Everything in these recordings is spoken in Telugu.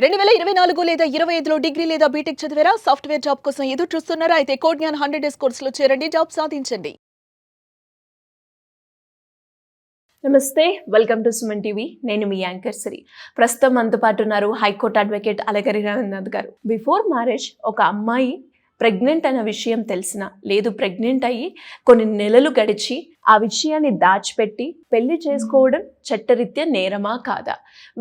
2024 లేదా 25లో డిగ్రీ లేదా బీటెక్ చదివారా? సాఫ్ట్‌వేర్ జాబ్ కోసం ఎదురు చూస్తున్నారా? అయితే కోడ్ జ్ఞాన్ 100 డేస్ కోర్సులో చేరండి, జాబ్ సాధించండి. నమస్తే, వెల్కమ్ టు సుమన్ టీవీ. నేను మీ యాంకర్ సిరి. ప్రస్తుతం మనతో పాటు ఉన్నారు హైకోర్టు అడ్వకేట్ అలగరి రవీంద్రనాథ్ గారు. బిఫోర్ మ్యారేజ్ ఒక అమ్మాయి ప్రెగ్నెంట్ అన్న విషయం తెలిసిన, లేదు ప్రెగ్నెంట్ అయ్యి కొన్ని నెలలు గడిచి ఆ విషయాన్ని దాచిపెట్టి పెళ్లి చేసుకోవడం చట్టరీత్యా నేరమా కాదా?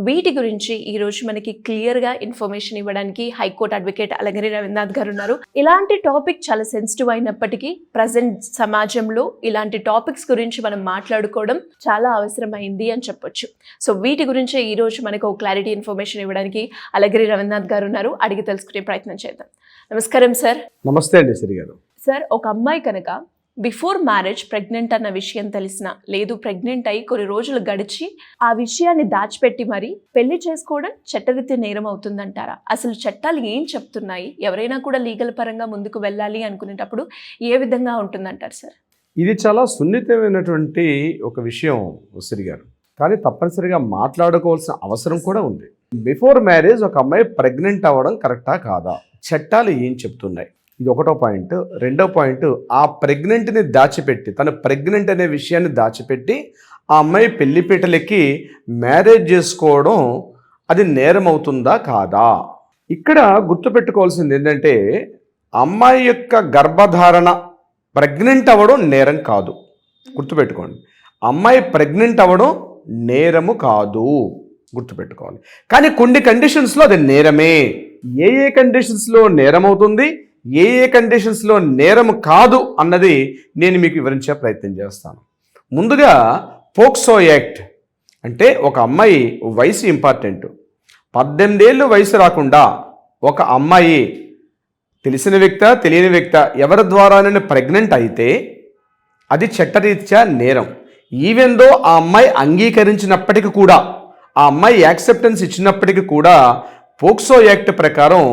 వీటి గురించి ఈరోజు మనకి క్లియర్గా ఇన్ఫర్మేషన్ ఇవ్వడానికి హైకోర్టు అడ్వకేట్ అలగరి రవీంద్రనాథ్ గారు ఉన్నారు. ఇలాంటి టాపిక్ చాలా సెన్సిటివ్ అయినప్పటికీ ప్రజెంట్ సమాజంలో ఇలాంటి టాపిక్స్ గురించి మనం మాట్లాడుకోవడం చాలా అవసరమైంది అని చెప్పొచ్చు. సో వీటి గురించి ఈరోజు మనకు క్లారిటీ ఇన్ఫర్మేషన్ ఇవ్వడానికి అలగరి రవీంద్రనాథ్ గారు ఉన్నారు. అడిగి తెలుసుకునే ప్రయత్నం చేద్దాం. నమస్కారం సార్. నమస్తే అండి శ్రీ గారు. సార్, ఒక అమ్మాయి కనుక బిఫోర్ మ్యారేజ్ ప్రెగ్నెంట్ అన్న విషయం తెలిసిన, లేదు ప్రెగ్నెంట్ అయ్యి కొన్ని రోజులు గడిచి ఆ విషయాన్ని దాచిపెట్టి మరి పెళ్లి చేసుకోవడం చట్టరీత్యా నేరం అవుతుందంటారా? అసలు చట్టాలు ఏం చెప్తున్నాయి? ఎవరైనా కూడా లీగల్ పరంగా ముందుకు వెళ్ళాలి అనుకునేటప్పుడు ఏ విధంగా ఉంటుందంటారు సార్? ఇది చాలా సున్నితమైనటువంటి ఒక విషయం శ్రీ గారు, కానీ తప్పనిసరిగా మాట్లాడుకోవాల్సిన అవసరం కూడా ఉంది. బిఫోర్ మ్యారేజ్ ఒక అమ్మాయి ప్రెగ్నెంట్ అవ్వడం కరెక్టా కాదా, చట్టాలు ఏం చెప్తున్నాయి? ఇది ఒకటో పాయింట్. రెండో పాయింట్, ఆ ప్రెగ్నెంట్ని దాచిపెట్టి, తను ప్రెగ్నెంట్ అనే విషయాన్ని దాచిపెట్టి ఆ అమ్మాయి పెళ్లిపీటలెక్కి మ్యారేజ్ చేసుకోవడం అది నేరం అవుతుందా కాదా? ఇక్కడ గుర్తుపెట్టుకోవాల్సింది ఏంటంటే, అమ్మాయి యొక్క గర్భధారణ ప్రెగ్నెంట్ అవ్వడం నేరం కాదు. గుర్తుపెట్టుకోండి, అమ్మాయి ప్రెగ్నెంట్ అవ్వడం నేరము కాదు, గుర్తుపెట్టుకోవాలి. కానీ కొన్ని కండిషన్స్లో అది నేరమే. ఏ ఏ కండిషన్స్లో నేరం అవుతుంది, ఏ ఏ కండిషన్స్లో నేరం కాదు అన్నది నేను మీకు వివరించే ప్రయత్నం చేస్తాను. ముందుగా పోక్సో యాక్ట్ అంటే ఒక అమ్మాయి వయసు ఇంపార్టెంట్. 18 ఏళ్ళు వయసు రాకుండా ఒక అమ్మాయి తెలిసిన వ్యక్తి తెలియని వ్యక్తి ఎవరి ద్వారానైనా ప్రెగ్నెంట్ అయితే అది చట్టరీత్యా నేరం. ఈవెన్ దో ఆ అమ్మాయి అంగీకరించినప్పటికీ కూడా, ఆ అమ్మాయి యాక్సెప్టెన్స్ ఇచ్చినప్పటికీ కూడా పోక్సో యాక్ట్ ప్రకారం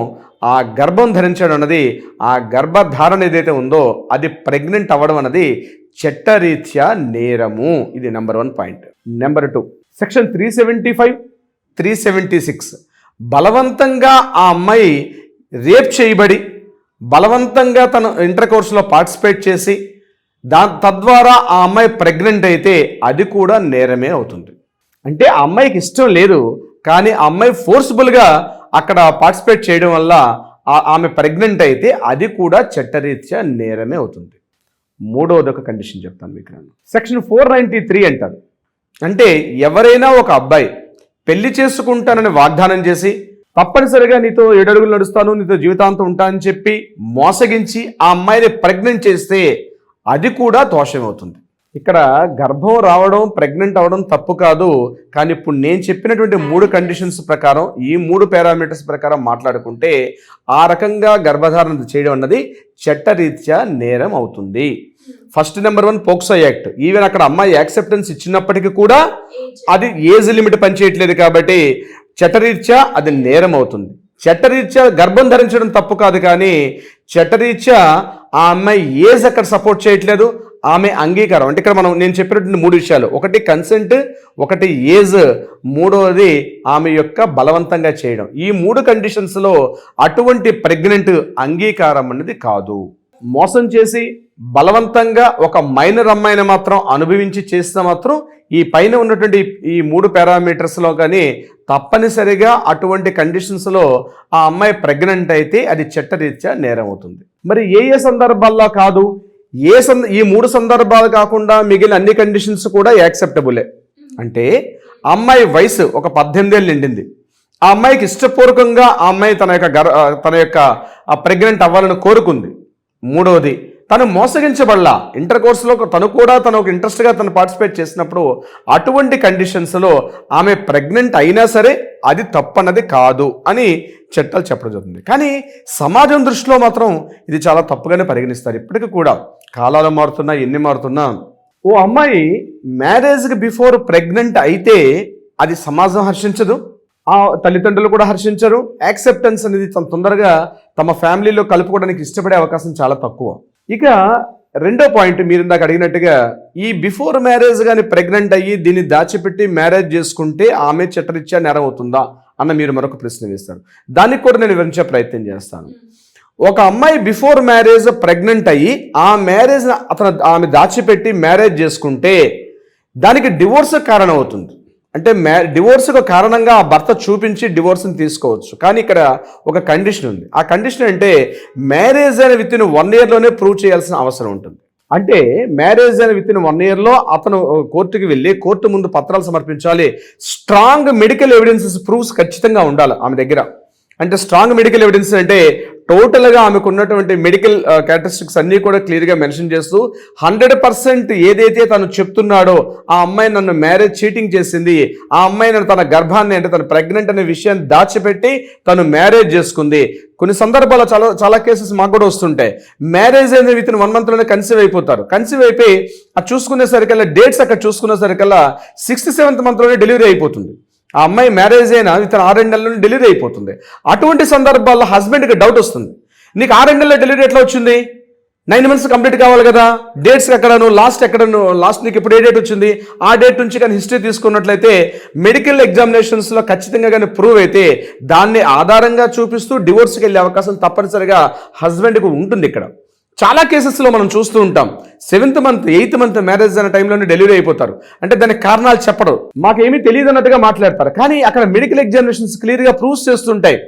ఆ గర్భం ధరించడం అన్నది, ఆ గర్భధారణ ఏదైతే ఉందో అది ప్రెగ్నెంట్ అవ్వడం అన్నది చట్టరీత్యా నేరము. ఇది నెంబర్ 1 పాయింట్. నెంబర్ 2, సెక్షన్ 375, 376 బలవంతంగా ఆ అమ్మాయి రేప్ చేయబడి బలవంతంగా తను ఇంటర్ కోర్సులో పార్టిసిపేట్ చేసి తద్వారా ఆ అమ్మాయి ప్రెగ్నెంట్ అయితే అది కూడా నేరమే అవుతుంది. అంటే ఆ అమ్మాయికి ఇష్టం లేదు, కానీ ఆ అమ్మాయి ఫోర్స్ఫుల్గా అక్కడ పార్టిసిపేట్ చేయడం వల్ల ఆమె ప్రెగ్నెంట్ అయితే అది కూడా చట్టరీత్యా నేరమే అవుతుంది. మూడవది ఒక కండిషన్ చెప్తాను మీకు. సెక్షన్ 493 అంటారు. అంటే ఎవరైనా ఒక అబ్బాయి పెళ్లి చేసుకుంటానని వాగ్దానం చేసి తప్పనిసరిగా నీతో 7 అడుగులు నడుస్తాను, నీతో జీవితాంతం ఉంటానని చెప్పి మోసగించి ఆ అమ్మాయిని ప్రెగ్నెంట్ చేస్తే అది కూడా దోషమవుతుంది. ఇక్కడ గర్భం రావడం, ప్రెగ్నెంట్ అవ్వడం తప్పు కాదు, కానీ ఇప్పుడు నేను చెప్పినటువంటి 3 కండిషన్స్ ప్రకారం, ఈ 3 పారామీటర్స్ ప్రకారం మాట్లాడుకుంటే ఆ రకంగా గర్భధారణ చేయడం అన్నది చట్టరీత్యా నేరం అవుతుంది. First number 1 POCSO act. Even అక్కడ అమ్మాయి యాక్సెప్టెన్స్ ఇచ్చినప్పటికీ కూడా అది ఏజ్ లిమిట్ పనిచేయట్లేదు కాబట్టి చట్టరీత్యా అది నేరం అవుతుంది. చట్టరీత్యా గర్భం ధరించడం తప్పు కాదు, కానీ చట్టరీత్యా ఆ అమ్మాయి ఏజ్ అక్కడ సపోర్ట్ చేయట్లేదు, ఆమె అంగీకారం. అంటే ఇక్కడ నేను చెప్పినటువంటి 3 విషయాలు, ఒకటి కన్సెంట్, ఒకటి ఏజ్, మూడవది ఆమె యొక్క బలవంతంగా చేయడం. ఈ 3 కండిషన్స్లో అటువంటి ప్రెగ్నెంట్ అంగీకారం అనేది కాదు. మోసం చేసి బలవంతంగా ఒక మైనర్ అమ్మాయిని మాత్రం అనుభవించి చేస్తే మాత్రం ఈ పైన ఉన్నటువంటి ఈ 3 పారామీటర్స్లో కానీ తప్పనిసరిగా అటువంటి కండిషన్స్లో ఆ అమ్మాయి ప్రెగ్నెంట్ అయితే అది చట్టరీత్యా నేరం అవుతుంది. మరి ఏ ఏ సందర్భాల్లో కాదు? ఈ 3 సందర్భాలు కాకుండా మిగిలిన అన్ని కండిషన్స్ కూడా యాక్సెప్టబులే. అంటే అమ్మాయి వయసు ఒక 18 ఏళ్ళు నిండింది, ఆ అమ్మాయికి ఇష్టపూర్వకంగా ఆ అమ్మాయి తన యొక్క ప్రెగ్నెంట్ అవ్వాలని కోరుకుంది. మూడవది, తను మోసగించబడలా, ఇంటర్ కోర్సులో తను ఒక ఇంట్రెస్ట్గా తను పార్టిసిపేట్ చేసినప్పుడు అటువంటి కండిషన్స్లో ఆమె ప్రెగ్నెంట్ అయినా సరే అది తప్పన్నది కాదు అని చట్టాలు చెప్పడం జరుగుతుంది. కానీ సమాజం దృష్టిలో మాత్రం ఇది చాలా తప్పుగానే పరిగణిస్తారు. ఇప్పటికీ కూడా కాలాలు మారుతున్నా, ఎన్ని మారుతున్నా, ఓ అమ్మాయి మ్యారేజ్కి బిఫోర్ ప్రెగ్నెంట్ అయితే అది సమాజం హర్షించదు, ఆ తల్లిదండ్రులు కూడా హర్షించరు. యాక్సెప్టెన్స్ అనేది తొందరగా తమ ఫ్యామిలీలో కలుపుకోవడానికి ఇష్టపడే అవకాశం చాలా తక్కువ. ఇక రెండో పాయింట్, మీరు ఇందాక అడిగినట్టుగా ఈ బిఫోర్ మ్యారేజ్ కానీ ప్రెగ్నెంట్ అయ్యి దీన్ని దాచిపెట్టి మ్యారేజ్ చేసుకుంటే ఆమె చట్టరీత్యా నేరం అవుతుందా అన్న మీరు మరొక ప్రశ్న వేస్తారు. దానికి కూడా నేను వివరించే ప్రయత్నం చేస్తాను. ఒక అమ్మాయి బిఫోర్ మ్యారేజ్ ప్రెగ్నెంట్ అయ్యి ఆ మ్యారేజ్ ఆమె దాచిపెట్టి మ్యారేజ్ చేసుకుంటే దానికి డివోర్స్ కారణం అవుతుంది. అంటే డివోర్స్కు కారణంగా ఆ భర్త చూపించి డివోర్స్ని తీసుకోవచ్చు. కానీ ఇక్కడ ఒక కండిషన్ ఉంది. ఆ కండిషన్ అంటే మ్యారేజ్ అయిన విత్ ఇన్ 1 yearలోనే ప్రూవ్ చేయాల్సిన అవసరం ఉంటుంది. అంటే మ్యారేజ్ అయిన విత్ ఇన్ 1 yearలో అతను కోర్టుకి వెళ్ళి కోర్టు ముందు పత్రాలు సమర్పించాలి. స్ట్రాంగ్ మెడికల్ ఎవిడెన్సెస్ ప్రూఫ్స్ ఖచ్చితంగా ఉండాలి ఆమె దగ్గర. అంటే స్ట్రాంగ్ మెడికల్ ఎవిడెన్స్ అంటే టోటల్గా ఆమెకు ఉన్నటువంటి మెడికల్ క్యారెక్టరిస్టిక్స్ అన్నీ కూడా క్లియర్గా మెన్షన్ చేస్తూ 100% ఏదైతే తను చెప్తున్నాడో ఆ అమ్మాయి నన్ను మ్యారేజ్ చీటింగ్ చేసింది, ఆ అమ్మాయి నన్ను తన గర్భాన్ని అంటే తన ప్రెగ్నెంట్ అనే విషయాన్ని దాచిపెట్టి తను మ్యారేజ్ చేసుకుంది. కొన్ని సందర్భాల్లో చాలా కేసెస్ మాకు కూడా వస్తుంటాయి. మ్యారేజ్ అనేది విత్ ఇన్ 1 monthలోనే కన్సీవ్ అయిపోతారు. కన్సీవ్ అయిపోయి అది చూసుకునేసరికల్లా డేట్స్ అక్కడ చూసుకునేసరికల్లా 6th 7th monthలోనే డెలివరీ అయిపోతుంది. ఆ అమ్మాయి మ్యారేజ్ అయినా ఇతను 6 నెలల్లో డెలివరీ అయిపోతుంది. అటువంటి సందర్భాల్లో హస్బెండ్కి డౌట్ వస్తుంది, నీకు 6 నెలల్లో డెలివరీ ఎట్లా వచ్చింది, 9 months కంప్లీట్ కావాలి కదా, డేట్స్ ఎక్కడను లాస్ట్ నీకు ఇప్పుడు ఏ డేట్ వచ్చింది, ఆ డేట్ నుంచి కానీ హిస్టరీ తీసుకున్నట్లయితే మెడికల్ ఎగ్జామినేషన్స్లో ఖచ్చితంగా కానీ ప్రూవ్ అయితే దాన్ని ఆధారంగా చూపిస్తూ డివోర్స్కి వెళ్ళే అవకాశం తప్పనిసరిగా హస్బెండ్కి ఉంటుంది. ఇక్కడ చాలా కేసెస్లో మనం చూస్తూ ఉంటాం. 7th month 8th month marriage అనే టైంలోనే డెలివరీ అయిపోతారు. అంటే దానికి కారణాలు చెప్పడం మాకేమీ తెలియదు అన్నట్టుగా మాట్లాడతారు. కానీ అక్కడ మెడికల్ ఎగ్జామినేషన్స్ క్లియర్గా ప్రూవ్స్ చేస్తుంటాయి.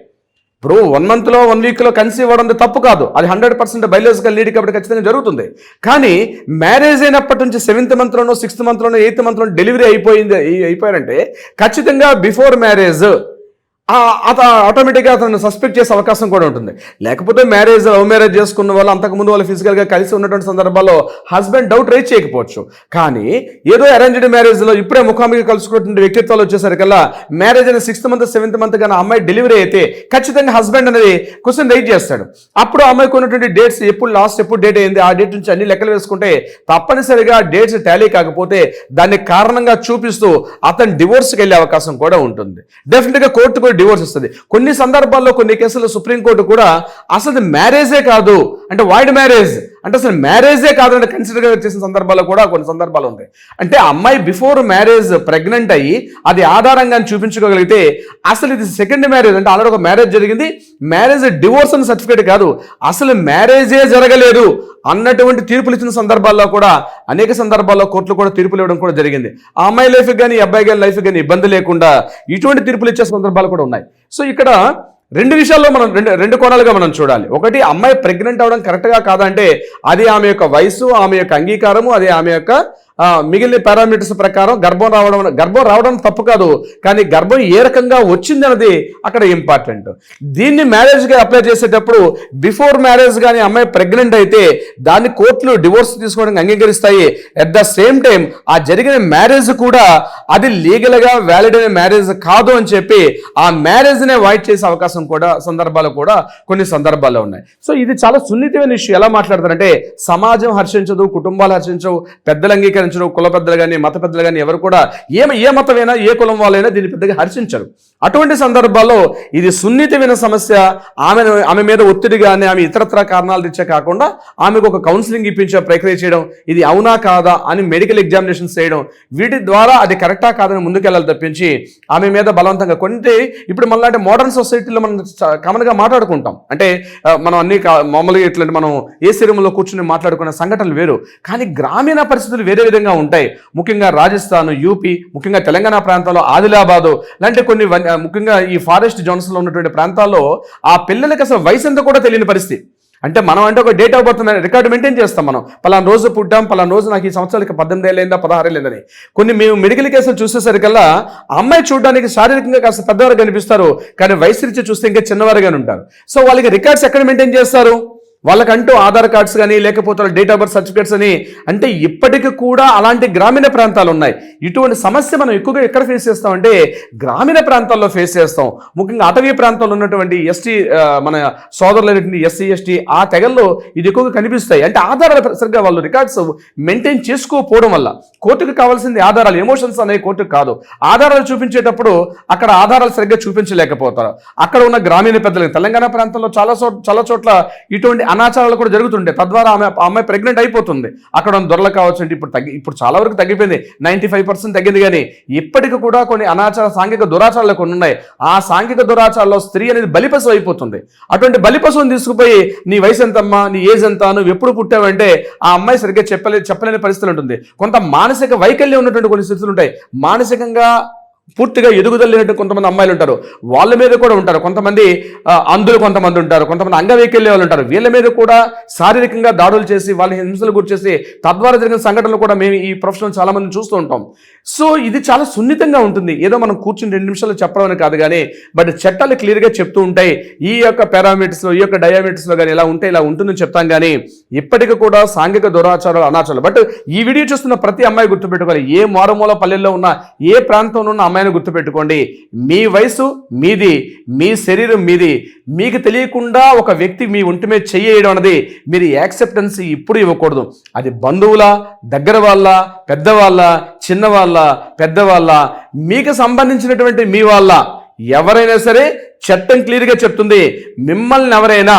ఇప్పుడు 1 monthలో 1 weekలో కన్సీవ్ అవ్వడం తప్పు కాదు, అది 100% బయోలాజికల్ నీడ్ కాబట్టి ఖచ్చితంగా జరుగుతుంది. కానీ మ్యారేజ్ అయినప్పటి నుంచి 7th monthలోనో 6th monthలోనో 8th monthలోనో డెలివరీ అయిపోయారంటే ఖచ్చితంగా బిఫోర్ మ్యారేజ్ ఆటోమేటిక్గా అతను సస్పెక్ట్ చేసే అవకాశం కూడా ఉంటుంది. లేకపోతే లవ్ మ్యారేజ్ చేసుకున్న వాళ్ళు అంతకుముందు వాళ్ళు ఫిజికల్గా కలిసి ఉన్నటువంటి సందర్భాల్లో హస్బెండ్ డౌట్ రైజ్ చేయకపోవచ్చు. కానీ ఏదో అరేంజ్డ్ మ్యారేజ్లో ఇప్పుడే ముఖాముఖి కలుసుకున్నటువంటి వ్యక్తిత్వాలు వచ్చేసరికల్లా మ్యారేజ్ అయిన 6th month 7th month కానీ అమ్మాయి డెలివరీ అయితే ఖచ్చితంగా హస్బెండ్ అనేది క్వశ్చన్ రైజ్ చేస్తాడు. అప్పుడు అమ్మాయికి ఉన్నటువంటి డేట్స్ ఎప్పుడు డేట్ అయింది, ఆ డేట్ నుంచి అన్ని లెక్కలు వేసుకుంటే తప్పనిసరిగా డేట్స్ టాలీ కాకపోతే దాన్ని కారణంగా చూపిస్తూ అతను డివోర్స్కి వెళ్ళే అవకాశం కూడా ఉంటుంది. డెఫినెట్గా కోర్టు డివోర్స్ ఇస్తుంది. కొన్ని సందర్భాల్లో కొన్ని కేసుల్లో సుప్రీంకోర్టు కూడా అసలు మ్యారేజే కాదు అంటే వైడ్ మ్యారేజ్ అంటే అసలు మ్యారేజే కాదంటే కన్సిడర్ చేసిన సందర్భాల్లో కూడా కొన్ని సందర్భాలు ఉంటాయి. అంటే అమ్మాయి బిఫోర్ మ్యారేజ్ ప్రెగ్నెంట్ అయ్యి అది ఆధారంగా చూపించుకోగలిగితే అసలు ఇది సెకండ్ మ్యారేజ్ అంటే ఆల్రెడీ ఒక మ్యారేజ్ జరిగింది, మ్యారేజ్ డివోర్స్ అని సర్టిఫికేట్ కాదు, అసలు మ్యారేజే జరగలేదు అన్నటువంటి తీర్పులు ఇచ్చిన సందర్భాల్లో కూడా అనేక సందర్భాల్లో కోర్టులు కూడా తీర్పులు ఇవ్వడం కూడా జరిగింది. ఆ అమ్మాయి లైఫ్కి కానీ అబ్బాయి గారి లైఫ్కి కానీ ఇబ్బంది లేకుండా ఇటువంటి తీర్పులు ఇచ్చే సందర్భాలు కూడా ఉన్నాయి. సో ఇక్కడ 2 విషయాల్లో మనం రెండు కోణాలుగా మనం చూడాలి. ఒకటి, అమ్మాయి ప్రెగ్నెంట్ అవడం కరెక్ట్గా కాదంటే అది ఆమె యొక్క వయసు, ఆమె యొక్క అంగీకారము, అది ఆమె యొక్క మిగిలిన పారామీటర్స్ ప్రకారం గర్భం రావడం తప్పు కాదు, కానీ గర్భం ఏ రకంగా వచ్చింది అన్నది అక్కడ ఇంపార్టెంట్. దీన్ని మ్యారేజ్గా అప్లై చేసేటప్పుడు బిఫోర్ మ్యారేజ్ కానీ అమ్మాయి ప్రెగ్నెంట్ అయితే దాన్ని కోర్టులు డివోర్స్ తీసుకోవడానికి అంగీకరిస్తాయి. అట్ ద సేమ్ టైం ఆ జరిగిన మ్యారేజ్ కూడా అది లీగల్గా వ్యాలిడ్ అయిన మ్యారేజ్ కాదు అని చెప్పి ఆ మ్యారేజ్నే వాయిడ్ చేసే అవకాశం కూడా సందర్భాలు కూడా కొన్ని సందర్భాల్లో ఉన్నాయి. సో ఇది చాలా సున్నితమైన ఇష్యూ. ఎలా మాట్లాడతారంటే సమాజం హర్షించదు, కుటుంబాలు హర్షించవు, పెద్దలు అంగీకరించరు, కుల పెద్దలు కానీ మత పెద్దలు కానీ ఎవరు కూడా ఏ మతమైనా ఏ కులం వాళ్ళైనా దీన్ని పెద్దగా హర్షించరు. అటువంటి సందర్భాల్లో ఇది సున్నితమైన సమస్య. ఆమె మీద ఒత్తిడి కానీ ఆమె ఇతరత్ర కారణాలు తెచ్చే కాకుండా ఆమెకు ఒక కౌన్సిలింగ్ ఇప్పించే ప్రక్రియ చేయడం, ఇది అవునా కాదా అని మెడికల్ ఎగ్జామినేషన్స్ చేయడం, వీటి ద్వారా అది కరెక్టా కాదని ముందుకెళ్ళాలి తప్పించి ఆమె మీద బలవంతంగా కొంటే ఇప్పుడు మళ్ళీ అంటే మోడర్న్ సొసైటీలో మనం కామన్గా మాట్లాడుకుంటాం. అంటే మనం అన్ని మామూలుగా ఇట్లాంటి మనం ఏసీ రూమ్లో కూర్చుని మాట్లాడుకునే సంఘటనలు వేరు, కానీ గ్రామీణ పరిస్థితులు వేరే విధంగా ఉంటాయి. ముఖ్యంగా రాజస్థాన్, యూపీ, ముఖ్యంగా తెలంగాణ ప్రాంతాల్లో ఆదిలాబాదు లాంటి కొన్ని ముఖ్యంగా ఈ ఫారెస్ట్ జోన్స్లో ఉన్నటువంటి ప్రాంతాల్లో ఆ పిల్లలకి అసలు వయసు ఎంత కూడా తెలియని పరిస్థితి. అంటే మనం అంటే ఒక date of birth record maintain చేస్తాం. మనం పలానా రోజు పుట్టాం, పలానా రోజు నాకు ఈ సంవత్సరాలకి 18 ఏళ్ళైందా 16 ఏళ్ళైందని. కొన్ని మేము మెడికల్ కేసులు చూసేసరికల్లా అమ్మాయి చూడడానికి శారీరకంగా కాస్త పెద్దవారు కనిపిస్తారు, కానీ వయసు రీత్యా చూస్తే ఇంకా చిన్నవారుగానే ఉంటారు. సో వాళ్ళకి రికార్డ్స్ ఎక్కడ మెయింటైన్ చేస్తారు? వాళ్ళకంటూ ఆధార్ కార్డ్స్ కానీ లేకపోతే డేట్ ఆఫ్ బర్త్ సర్టిఫికేట్స్ అని. అంటే ఇప్పటికీ కూడా అలాంటి గ్రామీణ ప్రాంతాలు ఉన్నాయి. ఇటువంటి సమస్య మనం ఎక్కువగా ఎక్కడ ఫేస్ చేస్తామంటే గ్రామీణ ప్రాంతాల్లో ఫేస్ చేస్తాం. ముఖ్యంగా అటవీ ప్రాంతాల్లో ఉన్నటువంటి ఎస్టీ మన సోదరులైనటువంటి ఎస్సీ ఎస్టీ ఆ తెగల్లో ఇది ఎక్కువగా కనిపిస్తాయి. అంటే ఆధారాలు సరిగ్గా వాళ్ళు రికార్డ్స్ మెయింటైన్ చేసుకోకపోవడం వల్ల కోర్టుకు కావాల్సింది ఆధారాలు, ఎమోషన్స్ అనేవి కోర్టుకు కాదు. ఆధారాలు చూపించేటప్పుడు అక్కడ ఆధారాలు సరిగ్గా చూపించలేకపోతారు. అక్కడ ఉన్న గ్రామీణ పెద్దలకు తెలంగాణ ప్రాంతంలో చాలా చోట్ల ఇటువంటి అనాచారాలు కూడా జరుగుతుంటాయి. తద్వారా ఆ అమ్మాయి ప్రెగ్నెంట్ అయిపోతుంది. అక్కడ ఉన్న దొరలు కావచ్చు అంటే ఇప్పుడు చాలా వరకు తగ్గిపోయింది, 95% తగ్గింది. కానీ ఇప్పటికీ కూడా కొన్ని అనాచార సాంఘిక దురాచారాలు కొన్ని ఉన్నాయి. ఆ సాంఘిక దురాచారాల్లో స్త్రీ అనేది బలిపశు అయిపోతుంది. అటువంటి బలిపశువుని తీసుకుపోయి నీ వయసు ఎంతమ్మా, నీ ఏజ్ ఎంత, నువ్వు ఎప్పుడు పుట్టావంటే ఆ అమ్మాయి సరిగ్గా చెప్పలేని పరిస్థితులు ఉంటుంది. కొంత మానసిక వైకల్యం ఉన్నటువంటి కొన్ని స్థితులు ఉంటాయి. మానసికంగా పూర్తిగా ఎదుగుదల లేనట్టు కొంతమంది అమ్మాయిలు ఉంటారు, వాళ్ళ మీద కూడా ఉంటారు. కొంతమంది అంధులు కొంతమంది ఉంటారు, కొంతమంది అంగవైకల్య వాళ్ళు ఉంటారు. వీళ్ళ మీద కూడా శారీరకంగా దాడులు చేసి వాళ్ళని హింసలు గురి చేసి తద్వారా జరిగిన సంఘటనలు కూడా మేము ఈ ప్రొఫెషనల్ చాలా మంది చూస్తూ ఉంటాం. సో ఇది చాలా సున్నితంగా ఉంటుంది. ఏదో మనం కూర్చుని 2 నిమిషాలు చెప్పడం అని కాదు, కానీ బట్ చట్టాలు క్లియర్గా చెప్తూ ఉంటాయి. ఈ యొక్క పారామీటర్స్లో, ఈ యొక్క డయామీటర్స్లో కానీ ఇలా ఉంటే ఇలా ఉంటుందని చెప్తాం. కానీ ఇప్పటికీ కూడా సాంఘిక దురాచారాలు, అనాచారాలు. బట్ ఈ వీడియో చూస్తున్న ప్రతి అమ్మాయి గుర్తుపెట్టుకోవాలి, ఏ మారుమూల పల్లెల్లో ఉన్న, ఏ ప్రాంతంలో ఉన్న అమ్మాయిని గుర్తుపెట్టుకోండి, మీ వయసు మీది, మీ శరీరం మీది. మీకు తెలియకుండా ఒక వ్యక్తి మీ ఒంటి మీద చెయ్యడం అనేది మీరు యాక్సెప్టెన్స్ ఇప్పుడు ఇవ్వకూడదు. అది బంధువుల, దగ్గర వాళ్ళ, పెద్దవాళ్ళ, చిన్నవాళ్ళ, పెద్దవాళ్ళ, మీకు సంబంధించినటువంటి మీ వాళ్ళ, ఎవరైనా సరే చట్టం క్లియర్గా చెప్తుంది. మిమ్మల్ని ఎవరైనా,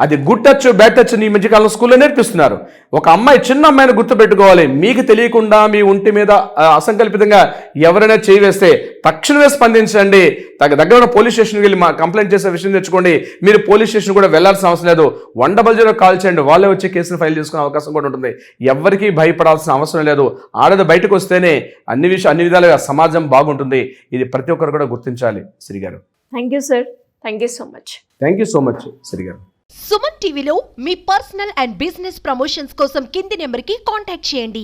అది గుడ్ టచ్ బ్యాడ్ టచ్ ఈ మధ్యకాలంలో స్కూల్లో నేర్పిస్తున్నారు. ఒక అమ్మాయి, చిన్న అమ్మాయిని గుర్తుపెట్టుకోవాలి, మీకు తెలియకుండా మీ ఒంటి మీద అసంకల్పితంగా ఎవరైనా చేయి వేస్తే తక్షణమే స్పందించండి. దగ్గర ఉన్న పోలీస్ స్టేషన్కి వెళ్ళి కంప్లైంట్ చేసే విషయం తెచ్చుకోండి. మీరు పోలీస్ స్టేషన్ కూడా వెళ్లాల్సిన అవసరం లేదు, 100 కాల్ చేయండి, వాళ్ళే వచ్చి కేసును ఫైల్ చేసుకునే అవకాశం కూడా ఉంటుంది. ఎవరికీ భయపడాల్సిన అవసరం లేదు. ఆడది బయటకు వస్తేనే అన్ని విధాలుగా సమాజం బాగుంటుంది. ఇది ప్రతి ఒక్కరు కూడా గుర్తించాలి. శ్రీ గారు, thank you sir, thank you so much. Thank you so much Shri గారు. సుమన్ టీవీలో మీ పర్సనల్ అండ్ బిజినెస్ ప్రమోషన్స్ కోసం కింది నెంబర్కి కాంటాక్ట్ చేయండి.